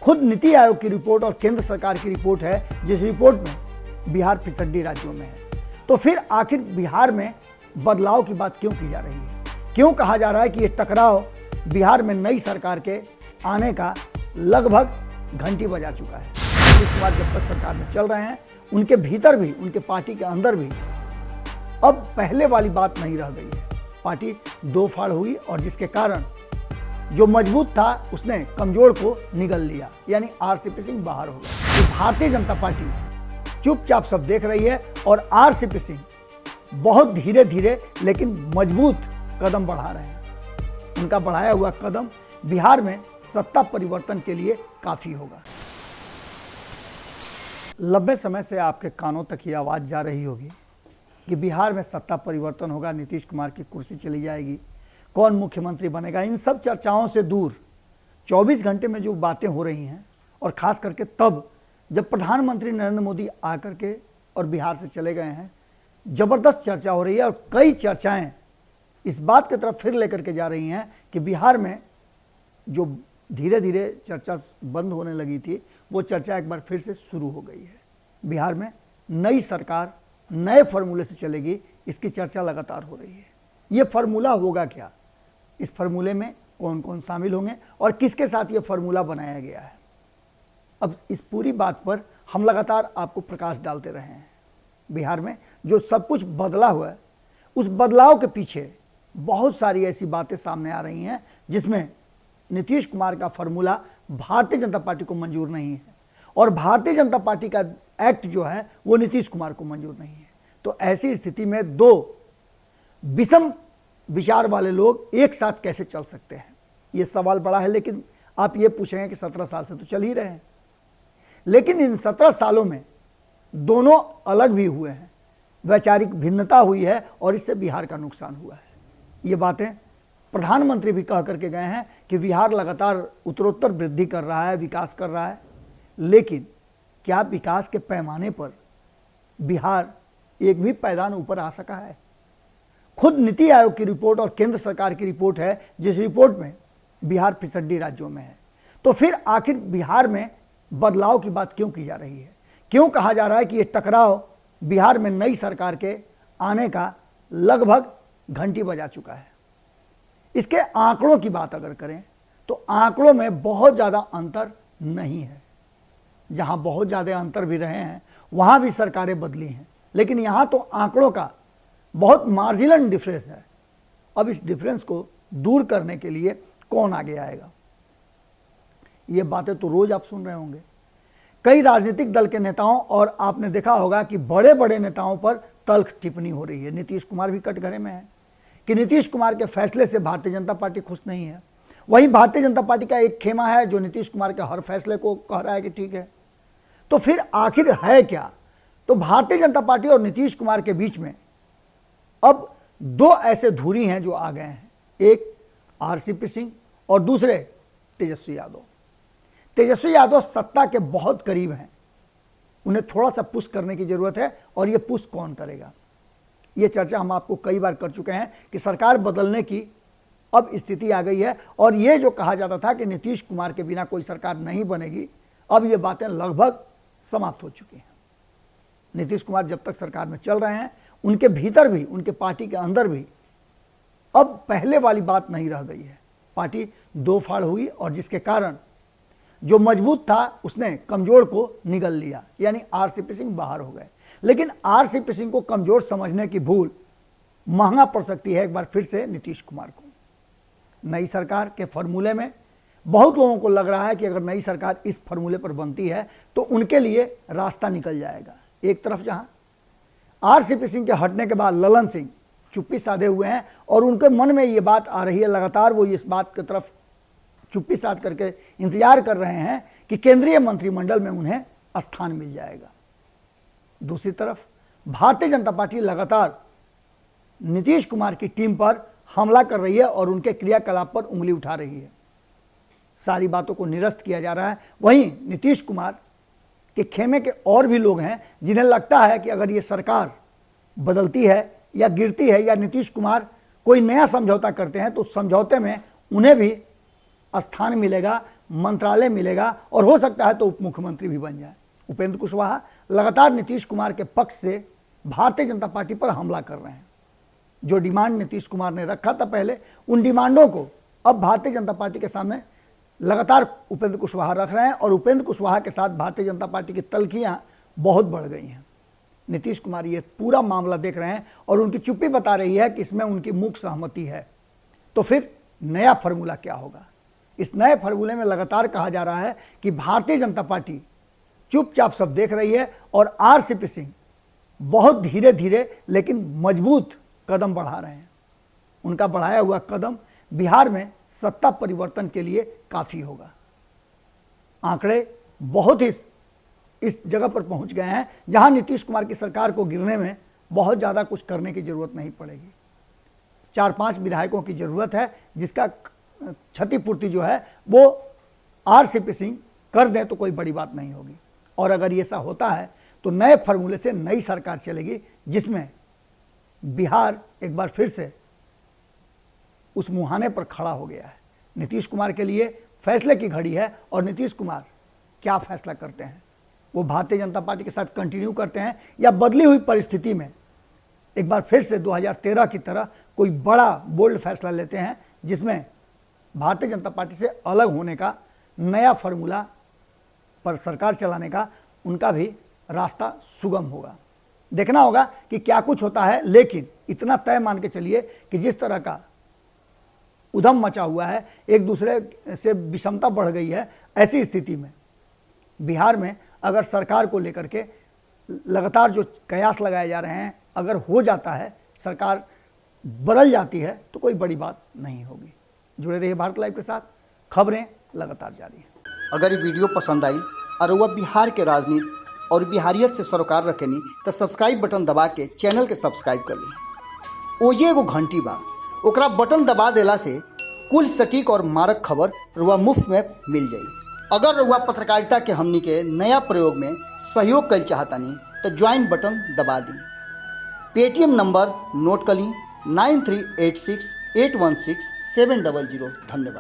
खुद नीति आयोग की रिपोर्ट और केंद्र सरकार की रिपोर्ट है, जिस रिपोर्ट में बिहार फिसड्डी राज्यों में है। तो फिर आखिर बिहार में बदलाव की बात क्यों की जा रही है? क्यों कहा जा रहा है कि ये टकराव बिहार में नई सरकार के आने का लगभग घंटी बजा चुका है? नीतीश कुमार जब तक सरकार में चल रहे हैं, उनके भीतर भी, उनके पार्टी के अंदर भी अब पहले वाली बात नहीं रह गई है। पार्टी दो फाड़ हुई और जिसके कारण जो मजबूत था उसने कमजोर को निगल लिया, यानी आरसीपी सिंह बाहर हो गया। तो भारतीय जनता पार्टी चुपचाप सब देख रही है और आरसीपी सिंह बहुत धीरे धीरे लेकिन मजबूत कदम बढ़ा रहे हैं। उनका बढ़ाया हुआ कदम बिहार में सत्ता परिवर्तन के लिए काफी होगा। लंबे समय से आपके कानों तक ये आवाज जा रही होगी कि बिहार में सत्ता परिवर्तन होगा, नीतीश कुमार की कुर्सी चली जाएगी, कौन मुख्यमंत्री बनेगा। इन सब चर्चाओं से दूर 24 घंटे में जो बातें हो रही हैं, और खास करके तब जब प्रधानमंत्री नरेंद्र मोदी आकर के और बिहार से चले गए हैं, जबरदस्त चर्चा हो रही है। और कई चर्चाएं इस बात की तरफ फिर लेकर के जा रही हैं कि बिहार में जो धीरे धीरे चर्चा बंद होने लगी थी, वो चर्चा एक बार फिर से शुरू हो गई है। बिहार में नई सरकार नए फार्मूले से चलेगी, इसकी चर्चा लगातार हो रही है। ये फार्मूला होगा क्या? इस फार्मूले में कौन कौन शामिल होंगे और किसके साथ ये फार्मूला बनाया गया है? अब इस पूरी बात पर हम लगातार आपको प्रकाश डालते रहे हैं। बिहार में जो सब कुछ बदला हुआ है, उस बदलाव के पीछे बहुत सारी ऐसी बातें सामने आ रही हैं जिसमें नीतीश कुमार का फार्मूला भारतीय जनता पार्टी को मंजूर नहीं है और भारतीय जनता पार्टी का एक्ट जो है वो नीतीश कुमार को मंजूर नहीं है। तो ऐसी स्थिति में दो विषम विचार वाले लोग एक साथ कैसे चल सकते हैं, ये सवाल बड़ा है। लेकिन आप ये पूछेंगे कि 17 साल से तो चल ही रहे हैं, लेकिन इन 17 सालों में दोनों अलग भी हुए हैं, वैचारिक भिन्नता हुई है और इससे बिहार का नुकसान हुआ है। ये बातें प्रधानमंत्री भी कह करके गए हैं कि बिहार लगातार उत्तरोत्तर वृद्धि कर रहा है, विकास कर रहा है, लेकिन क्या विकास के पैमाने पर बिहार एक भी पैदान ऊपर आ सका है? खुद नीति आयोग की रिपोर्ट और केंद्र सरकार की रिपोर्ट है, जिस रिपोर्ट में बिहार फिसड्डी राज्यों में है। तो फिर आखिर बिहार में बदलाव की बात क्यों की जा रही है? क्यों कहा जा रहा है कि ये टकराव बिहार में नई सरकार के आने का लगभग घंटी बजा चुका है? इसके आंकड़ों की बात अगर करें तो आंकड़ों में बहुत ज़्यादा अंतर नहीं है। जहां बहुत ज़्यादा अंतर भी रहे हैं वहां भी सरकारें बदली हैं, लेकिन यहां तो आंकड़ों का बहुत मार्जिनल डिफरेंस है। अब इस डिफरेंस को दूर करने के लिए कौन आगे आएगा? ये बातें तो रोज आप सुन रहे होंगे कई राजनीतिक दल के नेताओं, और आपने देखा होगा कि बड़े बड़े नेताओं पर तल्ख टिप्पणी हो रही है। नीतीश कुमार भी कटघरे में है कि नीतीश कुमार के फैसले से भारतीय जनता पार्टी खुश नहीं है। वहीं भारतीय जनता पार्टी का एक खेमा है जो नीतीश कुमार के हर फैसले को कह रहा है कि ठीक है। तो फिर आखिर है क्या? तो भारतीय जनता पार्टी और नीतीश कुमार के बीच में अब दो ऐसे धुरी हैं जो आ गए हैं, एक आरसीपी सिंह और दूसरे तेजस्वी यादव। तेजस्वी यादव सत्ता के बहुत करीब हैं, उन्हें थोड़ा सा पुश करने की जरूरत है, और ये पुश कौन करेगा? ये चर्चा हम आपको कई बार कर चुके हैं कि सरकार बदलने की अब स्थिति आ गई है, और ये जो कहा जाता था कि नीतीश कुमार के बिना कोई सरकार नहीं बनेगी, अब ये बातें लगभग समाप्त हो चुकी हैं। नीतीश कुमार जब तक सरकार में चल रहे हैं, उनके भीतर भी, उनके पार्टी के अंदर भी अब पहले वाली बात नहीं रह गई है। पार्टी दो फाड़ हुई और जिसके कारण जो मजबूत था उसने कमजोर को निगल लिया, यानी आरसीपी सिंह बाहर हो गए। लेकिन आरसीपी सिंह को कमजोर समझने की भूल महंगा पड़ सकती है एक बार फिर से नीतीश कुमार को। नई सरकार के फार्मूले में बहुत लोगों को लग रहा है कि अगर नई सरकार इस फार्मूले पर बनती है तो उनके लिए रास्ता निकल जाएगा। एक तरफ जहां आरसीपी सिंह के हटने के बाद ललन सिंह चुप्पी साधे हुए हैं और उनके मन में ये बात आ रही है, लगातार वो इस बात की तरफ चुप्पी साध करके इंतजार कर रहे हैं कि केंद्रीय मंत्रिमंडल में उन्हें स्थान मिल जाएगा। दूसरी तरफ भारतीय जनता पार्टी लगातार नीतीश कुमार की टीम पर हमला कर रही है और उनके क्रियाकलाप पर उंगली उठा रही है। सारी बातों को निरस्त किया जा रहा है। वहीं नीतीश कुमार के खेमे के और भी लोग हैं जिन्हें लगता है कि अगर ये सरकार बदलती है या गिरती है या नीतीश कुमार कोई नया समझौता करते हैं तो समझौते में उन्हें भी स्थान मिलेगा मंत्रालय मिलेगा और हो सकता है तो उप मुख्यमंत्री भी बन जाए। उपेंद्र कुशवाहा लगातार नीतीश कुमार के पक्ष से भारतीय जनता पार्टी पर हमला कर रहे हैं। जो डिमांड नीतीश कुमार ने रखा था पहले, उन डिमांडों को अब भारतीय जनता पार्टी के सामने लगातार उपेंद्र कुशवाहा रख रहे हैं और उपेंद्र कुशवाहा के साथ भारतीय जनता पार्टी की तल्खियां बहुत बढ़ गई हैं। नीतीश कुमार ये पूरा मामला देख रहे हैं और उनकी चुप्पी बता रही है कि इसमें उनकी मूक सहमति है। तो फिर नया फार्मूला क्या होगा? इस नए फार्मूले में लगातार कहा जा रहा है कि भारतीय जनता पार्टी चुपचाप सब देख रही है और आरसीपी सिंह बहुत धीरे धीरे लेकिन मजबूत कदम बढ़ा रहे हैं। उनका बढ़ाया हुआ कदम बिहार में सत्ता परिवर्तन के लिए काफ़ी होगा। आंकड़े बहुत ही इस जगह पर पहुंच गए हैं जहां नीतीश कुमार की सरकार को गिरने में बहुत ज़्यादा कुछ करने की ज़रूरत नहीं पड़ेगी। 4-5 विधायकों की ज़रूरत है जिसका क्षतिपूर्ति जो है वो आरसीपी सिंह कर दें तो कोई बड़ी बात नहीं होगी। और अगर ये ऐसा होता है तो नए फार्मूले से नई सरकार चलेगी जिसमें बिहार एक बार फिर से उस मुहाने पर खड़ा हो गया है। नीतीश कुमार के लिए फैसले की घड़ी है और नीतीश कुमार क्या फैसला करते हैं? वो भारतीय जनता पार्टी के साथ कंटिन्यू करते हैं या बदली हुई परिस्थिति में एक बार फिर से 2013 की तरह कोई बड़ा बोल्ड फैसला लेते हैं जिसमें भारतीय जनता पार्टी से अलग होने का, नया फार्मूला पर सरकार चलाने का उनका भी रास्ता सुगम होगा। देखना होगा कि क्या कुछ होता है, लेकिन इतना तय मान के चलिए कि जिस तरह का उधम मचा हुआ है, एक दूसरे से विषमता बढ़ गई है, ऐसी स्थिति में बिहार में अगर सरकार को लेकर के लगातार जो कयास लगाए जा रहे हैं, अगर हो जाता है, सरकार बदल जाती है तो कोई बड़ी बात नहीं होगी। जुड़े रहिए भारत लाइव के साथ, खबरें लगातार जारी हैं। अगर ये वीडियो पसंद आई और वह बिहार के राजनीति और बिहारियत से सरोकार रखेनी तो सब्सक्राइब बटन दबा के चैनल के सब्सक्राइब कर ली। ओजे एगो घंटी बा, ओकरा बटन दबा देला से कुल सटीक और मारक खबर रुआ मुफ्त में मिल जाई। अगर रुआ पत्रकारिता के हमनी के नया प्रयोग में सहयोग कर चाहतानी तो ज्वाइन बटन दबा दी। पेटीएम नंबर नोट कर ली 9386816700। धन्यवाद।